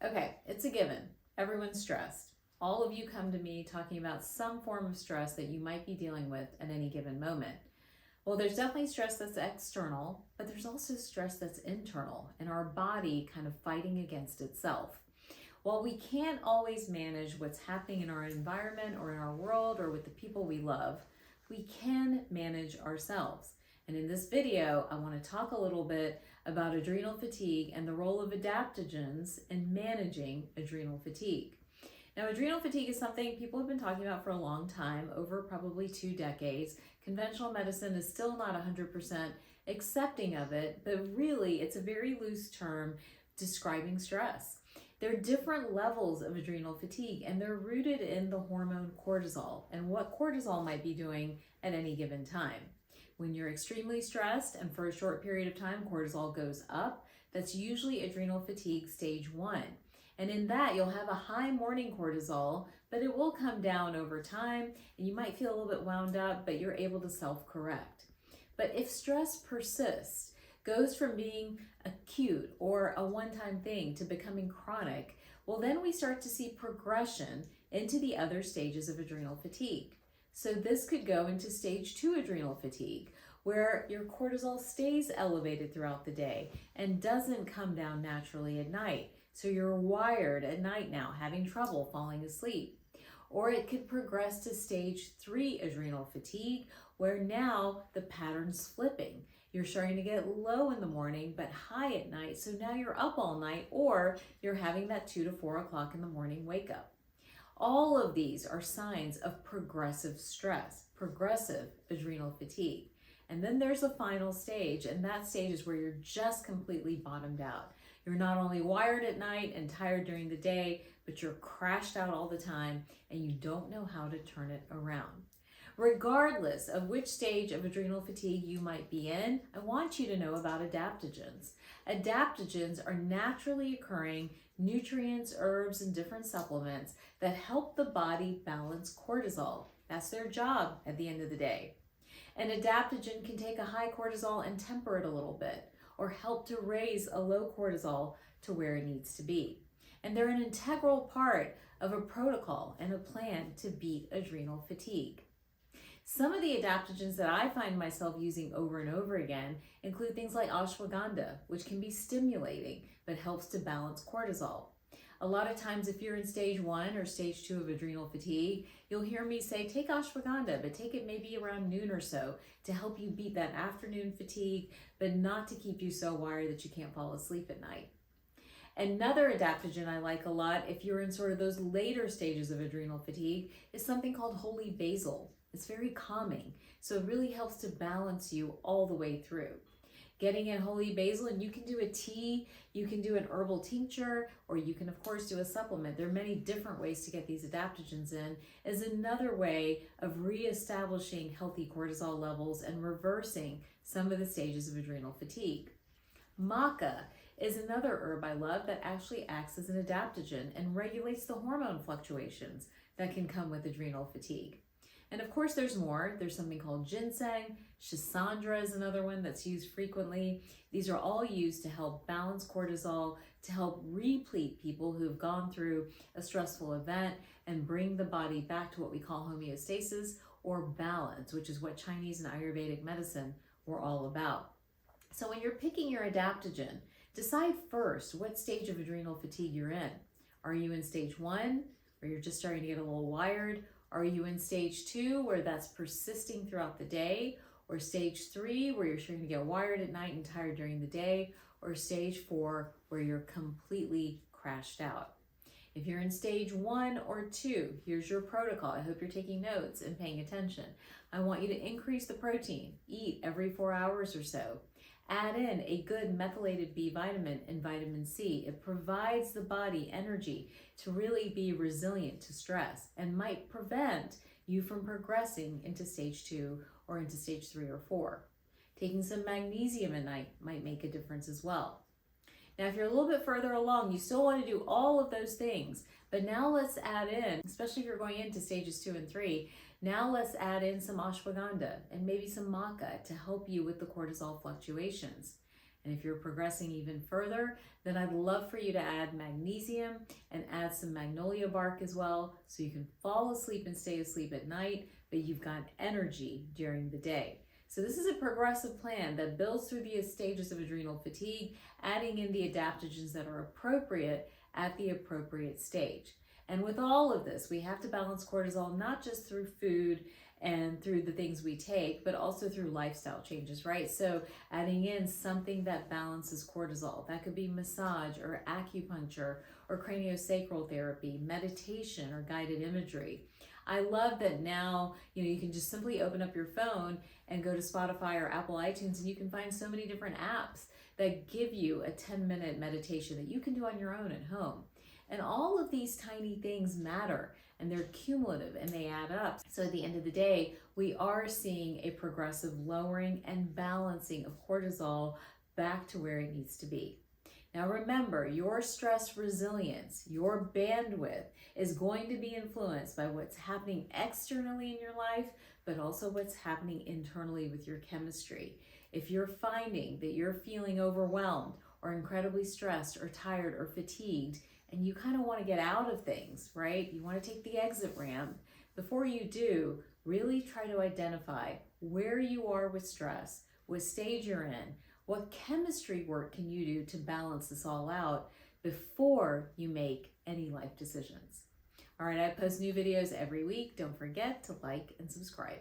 Okay, it's a given. Everyone's stressed. All of you come to me talking about some form of stress that you might be dealing with at any given moment. Well, there's definitely stress that's external, but there's also stress that's internal and our body kind of fighting against itself. While we can't always manage what's happening in our environment or in our world or with the people we love, we can manage ourselves. And in this video, I want to talk a little bit about adrenal fatigue and the role of adaptogens in managing adrenal fatigue. Now, adrenal fatigue is something people have been talking about for a long time, over probably 2 decades. Conventional medicine is still not 100% accepting of it, but really it's a very loose term describing stress. There are different levels of adrenal fatigue, and they're rooted in the hormone cortisol and what cortisol might be doing at any given time. When you're extremely stressed and for a short period of time cortisol goes up, that's usually adrenal fatigue stage 1. And in that, you'll have a high morning cortisol, but it will come down over time, and you might feel a little bit wound up, but you're able to self-correct. But if stress persists, goes from being acute or a one-time thing to becoming chronic, well, then we start to see progression into the other stages of adrenal fatigue. So this could go into stage 2 adrenal fatigue, where your cortisol stays elevated throughout the day and doesn't come down naturally at night. So you're wired at night now, having trouble falling asleep. Or it could progress to stage 3 adrenal fatigue, where now the pattern's flipping. You're starting to get low in the morning, but high at night. So now you're up all night, or you're having that 2 to 4 o'clock in the morning wake up. All of these are signs of progressive stress, progressive adrenal fatigue. And then there's the final stage, and that stage is where you're just completely bottomed out. You're not only wired at night and tired during the day, but you're crashed out all the time, and you don't know how to turn it around. Regardless of which stage of adrenal fatigue you might be in, I want you to know about adaptogens. Adaptogens are naturally occurring nutrients, herbs, and different supplements that help the body balance cortisol. That's their job at the end of the day. An adaptogen can take a high cortisol and temper it a little bit, or help to raise a low cortisol to where it needs to be. And they're an integral part of a protocol and a plan to beat adrenal fatigue. Some of the adaptogens that I find myself using over and over again include things like ashwagandha, which can be stimulating but helps to balance cortisol. A lot of times if you're in stage 1 or stage 2 of adrenal fatigue, you'll hear me say, take ashwagandha, but take it maybe around noon or so to help you beat that afternoon fatigue, but not to keep you so wired that you can't fall asleep at night. Another adaptogen I like a lot, if you're in sort of those later stages of adrenal fatigue, is something called holy basil. It's very calming, so it really helps to balance you all the way through. Getting in holy basil, and you can do a tea, you can do an herbal tincture, or you can of course do a supplement. There are many different ways to get these adaptogens in, as another way of reestablishing healthy cortisol levels and reversing some of the stages of adrenal fatigue. Maca is another herb I love that actually acts as an adaptogen and regulates the hormone fluctuations that can come with adrenal fatigue. And of course there's more. There's something called ginseng. Schisandra is another one that's used frequently. These are all used to help balance cortisol, to help replete people who have gone through a stressful event and bring the body back to what we call homeostasis or balance, which is what Chinese and Ayurvedic medicine were all about. So when you're picking your adaptogen, decide first what stage of adrenal fatigue you're in. Are you in stage 1, where you're just starting to get a little wired? Are you in stage 2, where that's persisting throughout the day? Or stage 3, where you're starting to get wired at night and tired during the day? Or stage 4, where you're completely crashed out? If you're in stage 1 or 2, here's your protocol. I hope you're taking notes and paying attention. I want you to increase the protein. Eat every 4 hours or so. Add in a good methylated B vitamin and vitamin C. It provides the body energy to really be resilient to stress and might prevent you from progressing into stage 2 or into stage 3 or 4. Taking some magnesium at night might make a difference as well. Now, if you're a little bit further along, you still want to do all of those things, but now let's add in, especially if you're going into stages 2 and 3, now let's add in some ashwagandha and maybe some maca to help you with the cortisol fluctuations. And if you're progressing even further, then I'd love for you to add magnesium and add some magnolia bark as well, so you can fall asleep and stay asleep at night, but you've got energy during the day. So this is a progressive plan that builds through the stages of adrenal fatigue, adding in the adaptogens that are appropriate at the appropriate stage. And with all of this, we have to balance cortisol not just through food and through the things we take, but also through lifestyle changes, right? So adding in something that balances cortisol. That could be massage or acupuncture or craniosacral therapy, meditation or guided imagery. I love that now, you can just simply open up your phone and go to Spotify or Apple iTunes, and you can find so many different apps that give you a 10-minute meditation that you can do on your own at home. And all of these tiny things matter, and they're cumulative and they add up. So at the end of the day, we are seeing a progressive lowering and balancing of cortisol back to where it needs to be. Now remember, your stress resilience, your bandwidth is going to be influenced by what's happening externally in your life, but also what's happening internally with your chemistry. If you're finding that you're feeling overwhelmed or incredibly stressed or tired or fatigued, and you kind of want to get out of things, right? You want to take the exit ramp. Before you do, really try to identify where you are with stress, what stage you're in, what chemistry work can you do to balance this all out before you make any life decisions. All right, I post new videos every week. Don't forget to like and subscribe.